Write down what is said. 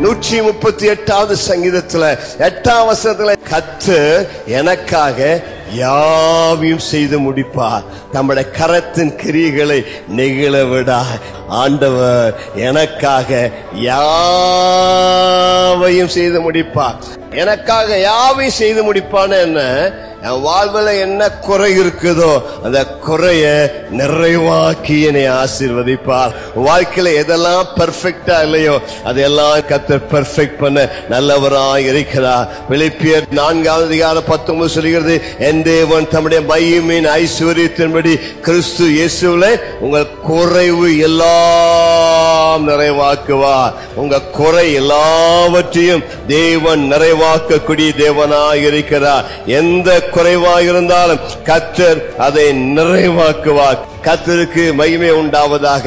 138வது சங்கீதத்துல 8ஆம் வசனத்துல கர்த்தர் எனக்காக யாவையும் செய்து முடிப்பார். நம்முடைய கரத்தின் கிரியைகளை நெகிழ விடா ஆண்டவர் எனக்காக யாவையும் செய்து முடிப்பார். எனக்காக யாவையும் செய்து முடிப்பான்னு என்ன? என் வாழ்வில் என்ன குறை இருக்குதோ அந்த குறைய நிறைவாக்கி என்னை ஆசீர்வதிப்பார். வாழ்க்கையில எதெல்லாம் பெர்ஃபெக்டா இல்லையோ அதெல்லாம் கர்த்தர் பெர்ஃபெக்ட் பண்ண நல்லவராய் இருக்கிறார். பிலிப்பியர் 4ஆம் அதிகாரம் 19 சொல்கிறது, என் தேவன் தம்முடைய மகிமையின் ஐஸ்வரியத்தின்படி கிறிஸ்து இயேசுவிலே உங்கள் குறைவு எல்லாம் நிறைவாக்குவார். உங்க குறை எல்லாவற்றையும் தேவன் நிறைவாக்கக்கூடிய தேவனாய் இருக்கிறார். எந்த குறைவாக இருந்தாலும் கர்த்தர் அதை நிறைவாக்குவார். கர்த்தருக்கு மகிமை உண்டாவதாக.